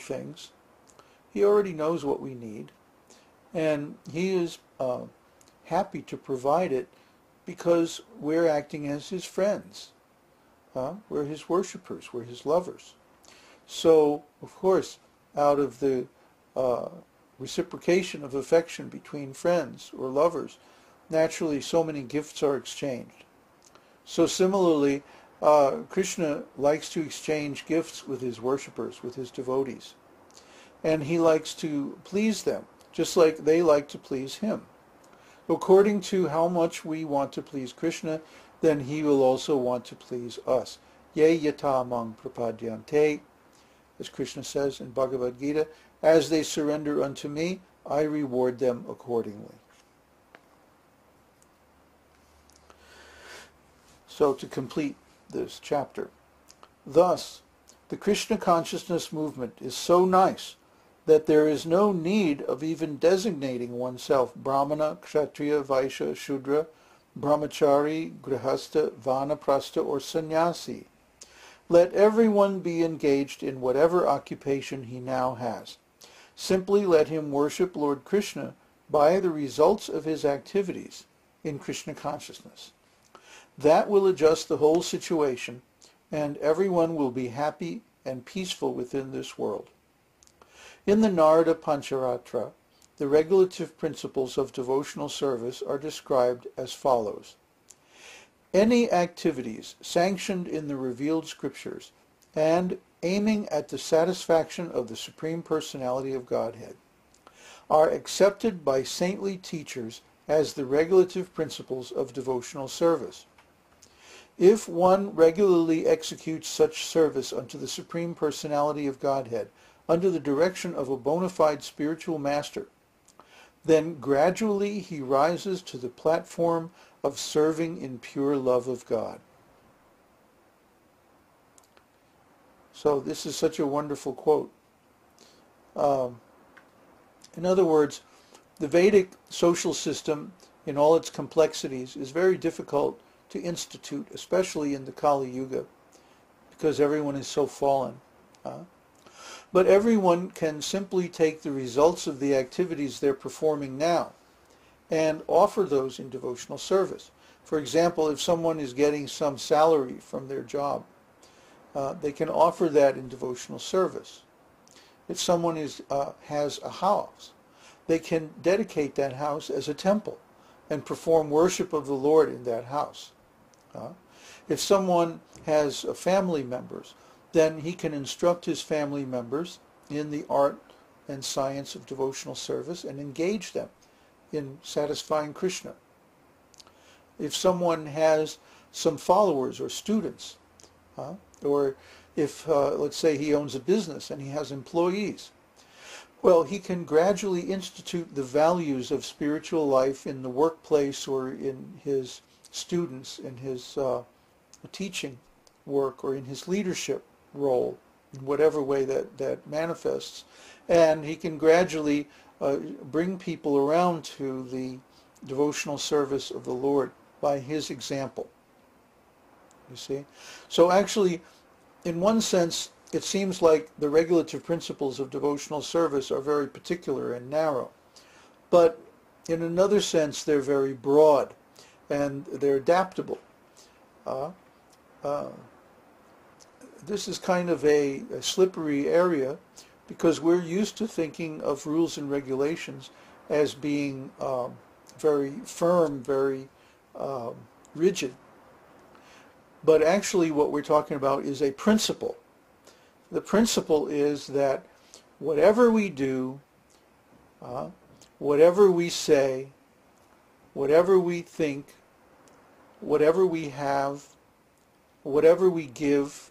things. He already knows what we need, and He is happy to provide it because we're acting as His friends. We're His worshipers, we're His lovers. So, of course, out of the reciprocation of affection between friends or lovers, naturally so many gifts are exchanged. So similarly, Krishna likes to exchange gifts with His worshipers, with His devotees. And He likes to please them, just like they like to please Him. According to how much we want to please Krishna, then He will also want to please us. Ye yata mang prapadyante, as Krishna says in Bhagavad Gita, as they surrender unto me, I reward them accordingly. So to complete this chapter, thus, the Krishna consciousness movement is so nice that there is no need of even designating oneself Brahmana, Kshatriya, Vaishya, Shudra, Brahmachari, Grihastha, Vanaprastha, or Sannyasi. Let everyone be engaged in whatever occupation he now has. Simply let him worship Lord Krishna by the results of his activities in Krishna consciousness. That will adjust the whole situation, and everyone will be happy and peaceful within this world. In the Narada Pancharatra, the regulative principles of devotional service are described as follows. Any activities sanctioned in the revealed scriptures and aiming at the satisfaction of the Supreme Personality of Godhead are accepted by saintly teachers as the regulative principles of devotional service. If one regularly executes such service unto the Supreme Personality of Godhead under the direction of a bona fide spiritual master, then gradually he rises to the platform of serving in pure love of God. So this is such a wonderful quote. In other words, the Vedic social system in all its complexities is very difficult to institute, especially in the Kali Yuga, because everyone is so fallen. But everyone can simply take the results of the activities they're performing now and offer those in devotional service. For example, if someone is getting some salary from their job, they can offer that in devotional service. If someone has a house, they can dedicate that house as a temple and perform worship of the Lord in that house. If someone has family members, then he can instruct his family members in the art and science of devotional service and engage them in satisfying Krishna. If someone has some followers or students, or if, let's say, he owns a business and he has employees, well, he can gradually institute the values of spiritual life in the workplace or in his students, in his teaching work, or in his leadership role, in whatever way that manifests. And he can gradually bring people around to the devotional service of the Lord by his example. You see? So actually, in one sense, it seems like the regulative principles of devotional service are very particular and narrow. But in another sense, they're very broad and they're adaptable. This is kind of a slippery area because we're used to thinking of rules and regulations as being very firm, very rigid. But actually what we're talking about is a principle. The principle is that whatever we do, whatever we say, whatever we think, whatever we have, whatever we give,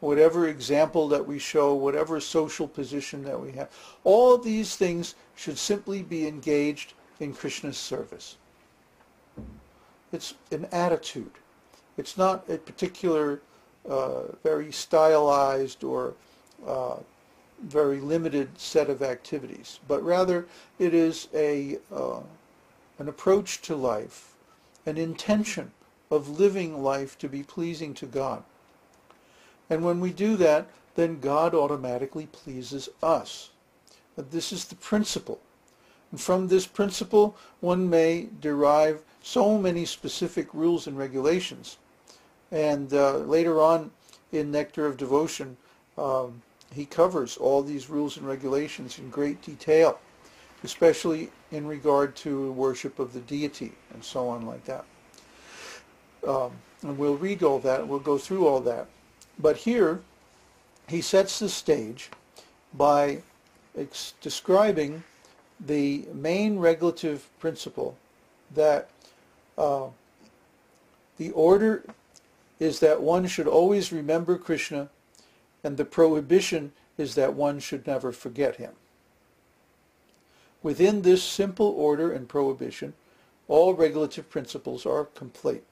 whatever example that we show, whatever social position that we have, all of these things should simply be engaged in Krishna's service. It's an attitude. It's not a particular very stylized or very limited set of activities, but rather it is an approach to life, an intention of living life to be pleasing to God. And when we do that, then God automatically pleases us. But this is the principle. And from this principle, one may derive so many specific rules and regulations. And later on in Nectar of Devotion, he covers all these rules and regulations in great detail, especially in regard to worship of the deity and so on like that. And we'll read all that, we'll go through all that. But here, he sets the stage by describing the main regulative principle, that the order is that one should always remember Krishna, and the prohibition is that one should never forget him. Within this simple order and prohibition, all regulative principles are complete.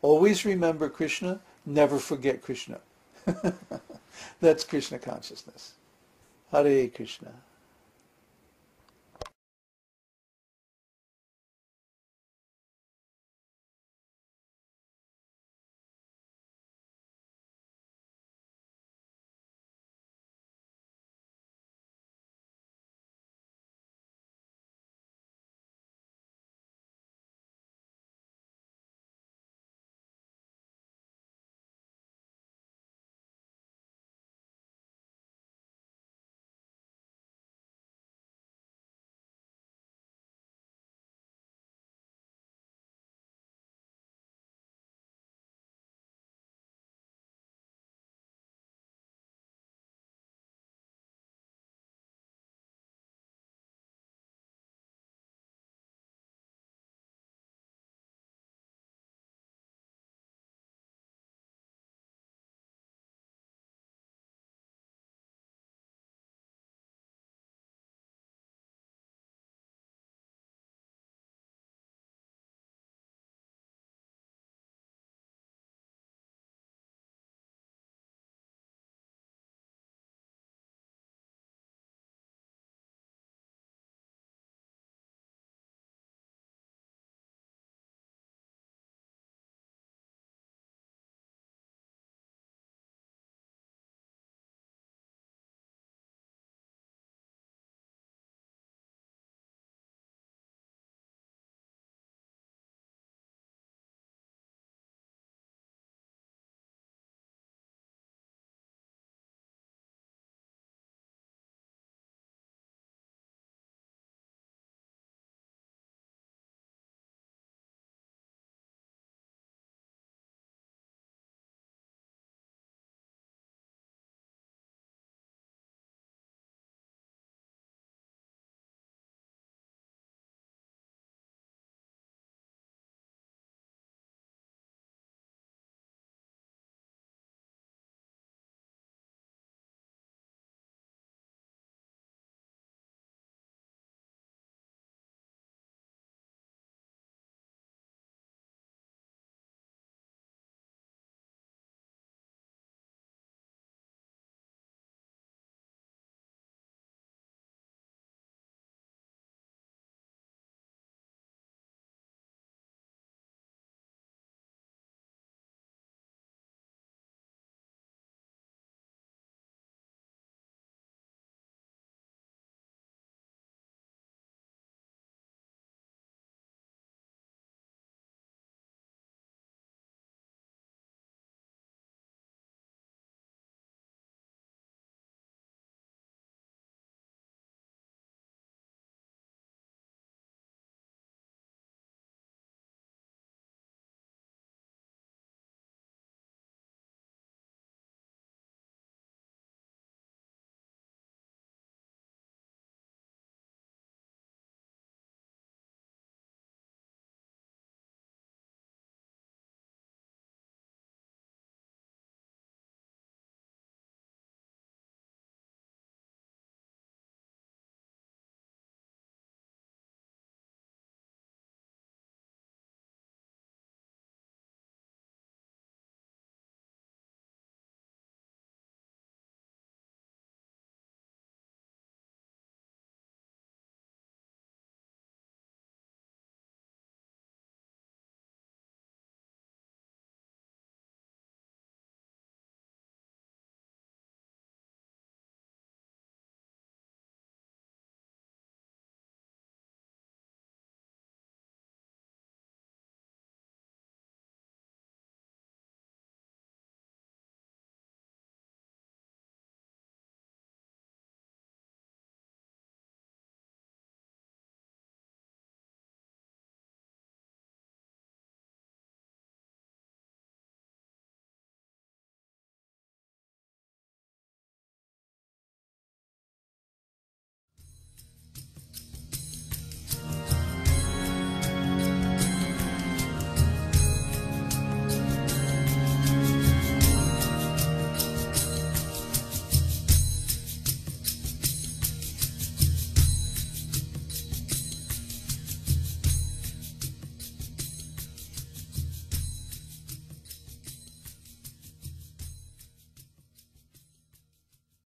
Always remember Krishna, never forget Krishna. That's Krishna consciousness. Hare Krishna.